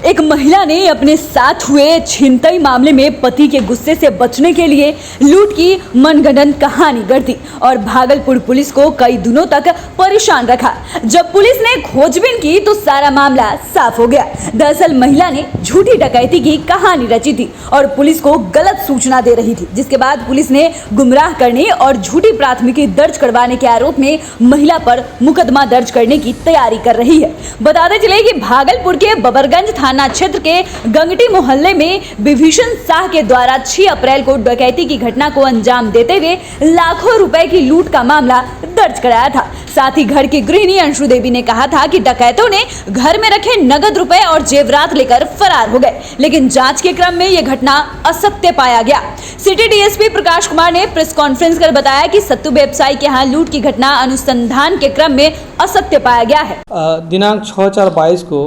एक महिला ने अपने साथ हुए छिनतई मामले में पति के गुस्से से बचने के लिए लूट की मनगढ़ंत कहानी गढ़ दी और भागलपुर पुलिस को कई दिनों तक परेशान रखा। जब पुलिस ने खोजबीन की तो सारा मामला साफ हो गया। दरअसल महिला ने झूठी डकैती की कहानी रची थी और पुलिस को गलत सूचना दे रही थी, जिसके बाद पुलिस ने गुमराह करने और झूठी प्राथमिकी दर्ज करवाने के आरोप में महिला पर मुकदमा दर्ज करने की तैयारी कर रही है। बताते चले कि भागलपुर के बबरगंज थाना क्षेत्र के गंगटी मोहल्ले में विभीषण शाह के द्वारा 6 अप्रैल को डकैती की घटना को अंजाम देते हुए लाखों रुपए की लूट का मामला दर्ज कराया था। साथ ही घर की गृहिणी अंशु देवी ने कहा था कि डकैतों ने घर में रखे नगद रुपए और जेवरात लेकर फरार हो गए, लेकिन जांच के क्रम में यह घटना असत्य पाया गया। सिटी डीएसपी प्रकाश कुमार ने प्रेस कॉन्फ्रेंस कर बताया कि सत्तू व्यवसायी के यहाँ लूट की घटना अनुसंधान के क्रम में असत्य पाया गया है। दिनांक 6/4/22 को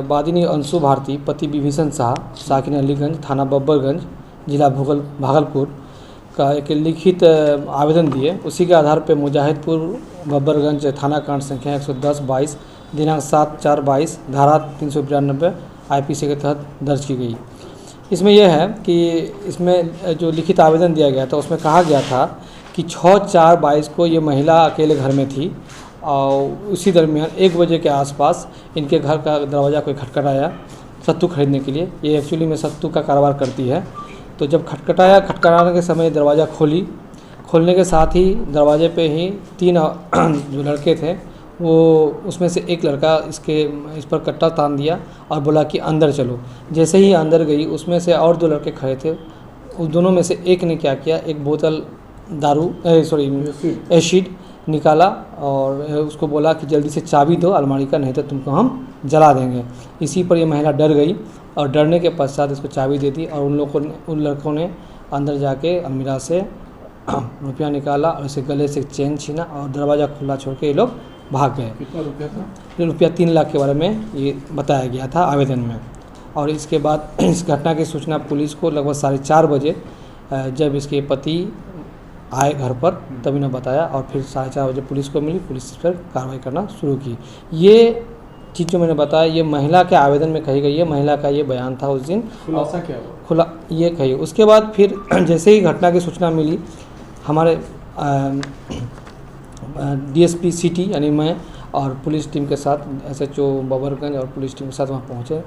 वादिनी अंशु भारती पति विभीषण शाह साकिन अलीगंज थाना बब्बरगंज जिला भागलपुर का एक लिखित आवेदन दिए। उसी के आधार पर मुजाहिदपुर बब्बरगंज थाना कांड संख्या 110/22 दिनांक 7/4/22 धारा 392 IPC के तहत दर्ज की गई। इसमें यह है कि इसमें जो लिखित आवेदन दिया गया था उसमें कहा गया था कि 6/4/22 को ये महिला अकेले घर में थी और उसी दरमियान 1 बजे के आसपास इनके घर का दरवाज़ा कोई खटखटाया सत्तू खरीदने के लिए। ये एक्चुअली में सत्तू का कारोबार करती है। तो जब खटखटाने के समय दरवाज़ा खोलने के साथ ही दरवाजे पे ही 3 जो लड़के थे वो उसमें से एक लड़का इस पर कट्टा तान दिया और बोला कि अंदर चलो। जैसे ही अंदर गई उसमें से और 2 लड़के खड़े थे। उस दोनों में से एक ने क्या किया, एक बोतल एसिड निकाला और उसको बोला कि जल्दी से चाबी दो अलमारी का, नहीं तो तुमको हम जला देंगे। इसी पर यह महिला डर गई और डरने के पश्चात इसको चाबी दे दी और उन लड़कों ने अंदर जाके अलमीरा से रुपया निकाला और इसे गले से चेन छीना और दरवाज़ा खुला छोड़ के ये लोग भाग गए। कितना रुपया था? रुपया 3 लाख के बारे में ये बताया गया था आवेदन में। और इसके बाद इस घटना की सूचना पुलिस को लगभग 4:30 बजे जब इसके पति आए घर पर तभी ने बताया और फिर 4:30 बजे पुलिस को मिली। पुलिस इस पर कार्रवाई करना शुरू की। ये चीज़ जो मैंने बताया ये महिला के आवेदन में कही गई है, महिला का ये बयान था उस दिन। खुलासा क्या हुआ? खुला ये कही। उसके बाद फिर जैसे ही घटना की सूचना मिली हमारे DSP सिटी यानी मैं और पुलिस टीम के साथ SHO बबरगंज और पुलिस टीम के साथ वहाँ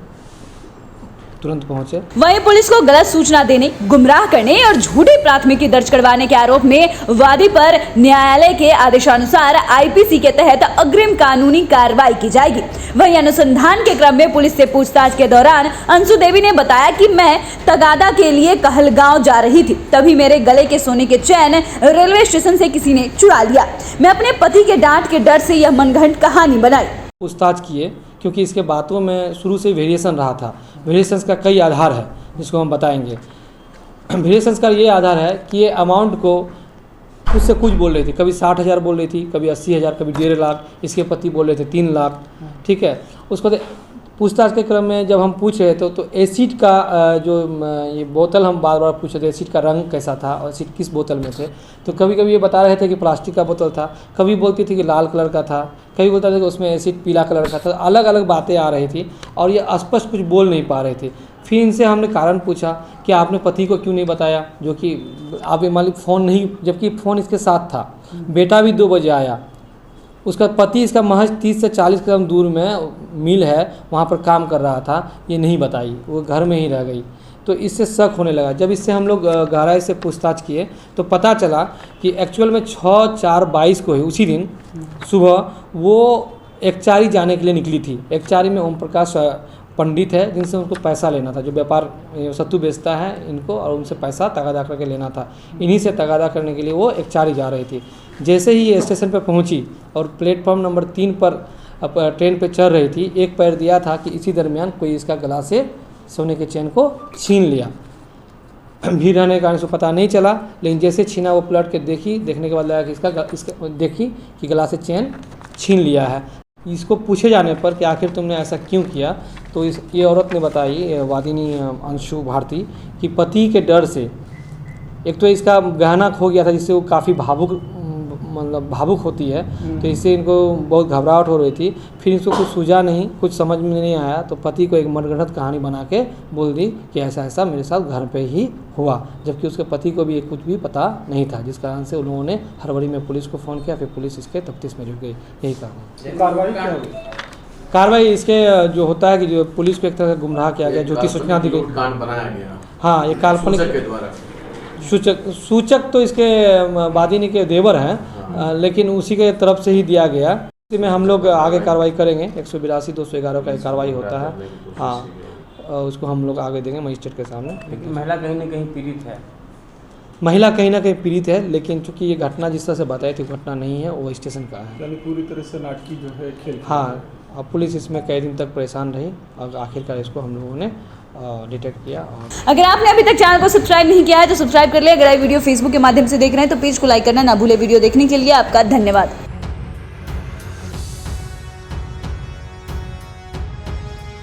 तुरंत पहुंचे। वहीं पुलिस को गलत सूचना देने, गुमराह करने और झूठी प्राथमिकी दर्ज करवाने के आरोप में वादी पर न्यायालय के आदेशानुसार IPC के तहत अग्रिम कानूनी कार्रवाई की जाएगी। वहीं अनुसंधान के क्रम में पुलिस से पूछताछ के दौरान अंशु देवी ने बताया कि मैं तगादा के लिए कहलगांव जा रही थी, तभी मेरे गले के सोने के चैन रेलवे स्टेशन से किसी ने चुरा लिया। मैं अपने पति के डांट के डर से यह मनगढ़ंत कहानी बनाई। पूछताछ किए क्योंकि इसके बातों में शुरू से वेरिएशन रहा था। वेरिएशंस का कई आधार है जिसको हम बताएंगे। वेरिएशंस का ये आधार है कि ये अमाउंट को उससे कुछ बोल रही थी, कभी 60,000 बोल रही थी, कभी 80,000, कभी 1.5 लाख। इसके पति बोल रहे थे 3 लाख। ठीक है। उसको पूछताछ के क्रम में जब हम पूछ रहे थे तो एसिड का जो ये बोतल हम बार बार पूछ रहे थे एसिड का रंग कैसा था और एसिड किस बोतल में थे। तो कभी कभी ये बता रहे थे कि प्लास्टिक का बोतल था, कभी बोलती थी कि लाल कलर का था, कभी बोलता था कि उसमें एसिड पीला कलर का था। अलग अलग बातें आ रही थी और ये स्पष्ट कुछ बोल नहीं पा रहे थे। फिर इनसे हमने कारण पूछा कि आपने पति को क्यों नहीं बताया, जो कि आप ये मालिक फ़ोन नहीं, जबकि फ़ोन इसके साथ था। बेटा भी 2 बजे आया। उसका पति इसका महज 30 से 40 कदम दूर में मिल है, वहाँ पर काम कर रहा था। ये नहीं बताई, वो घर में ही रह गई। तो इससे शक होने लगा। जब इससे हम लोग गहराई से पूछताछ किए तो पता चला कि एक्चुअल में 6/4/22 को ही उसी दिन सुबह वो एकचारी जाने के लिए निकली थी। एकचारी में ओम प्रकाश पंडित है जिनसे उनको पैसा लेना था, जो व्यापार सत्तू बेचता है इनको, और उनसे पैसा तगादा करके लेना था। इन्हीं से तगादा करने के लिए वो एकचारी जा रही थी। जैसे ही ये स्टेशन पर पहुंची और प्लेटफॉर्म नंबर 3 पर ट्रेन पे चढ़ रही थी, एक पैर दिया था कि इसी दरमियान कोई इसका गला से सोने के चेन को छीन लिया। भीड़ रहने के कारण इसको पता नहीं चला, लेकिन जैसे छीना वो पलट के देखने के बाद लगा कि इसका देखी कि गला से चेन छीन लिया है। इसको पूछे जाने पर कि आखिर तुमने ऐसा क्यों किया, तो ये औरत ने बताई, वादिनी अंशु भारती, कि पति के डर से एक तो इसका गहना खो गया था जिससे वो काफ़ी भावुक मतलब भावुक होती है, तो इससे इनको बहुत घबराहट हो रही थी। फिर इसको कुछ सूझा नहीं, कुछ समझ में नहीं आया, तो पति को एक मनगढ़ंत कहानी बना के बोल दी कि ऐसा ऐसा मेरे साथ घर पे ही हुआ, जबकि उसके पति को भी कुछ भी पता नहीं था, जिस कारण से उन लोगों ने हड़बड़ी में पुलिस को फ़ोन किया। फिर पुलिस इसके तफ्तीश में जुट गई। यही कारण है। कार्रवाई क्या होगी? कार्रवाई इसके जो होता है कि जो पुलिस को एक तरह से गुमराह किया गया, जो कि सूचना दी गई। कांड बनाया गया। हाँ, ये काल्पनिक सूचक के द्वारा। सूचक तो इसके वादिनी के देवर हैं, लेकिन उसी के तरफ से ही दिया गया। इसी में हम लोग आगे कार्रवाई करेंगे। 182 211 का कार्रवाई होता है। हाँ, उसको हम लोग आगे देंगे मजिस्ट्रेट के सामने। महिला कहीं ना कहीं पीड़ित है। महिला कहीं ना कहीं पीड़ित है, लेकिन चूंकि ये घटना जिस तरह से बताई थी घटना नहीं है, वो स्टेशन का है। यानी पूरी तरह से नाटकी जो है खेल। हाँ, अब पुलिस इसमें कई दिन तक परेशान रही और आखिरकार इसको हम लोगों ने डिटेक्ट किया। और अगर आपने अभी तक चैनल को सब्सक्राइब नहीं किया है तो सब्सक्राइब कर ले। अगर आप वीडियो फेसबुक के माध्यम से देख रहे हैं तो पेज को लाइक करना ना भूले। वीडियो देखने के लिए आपका धन्यवाद।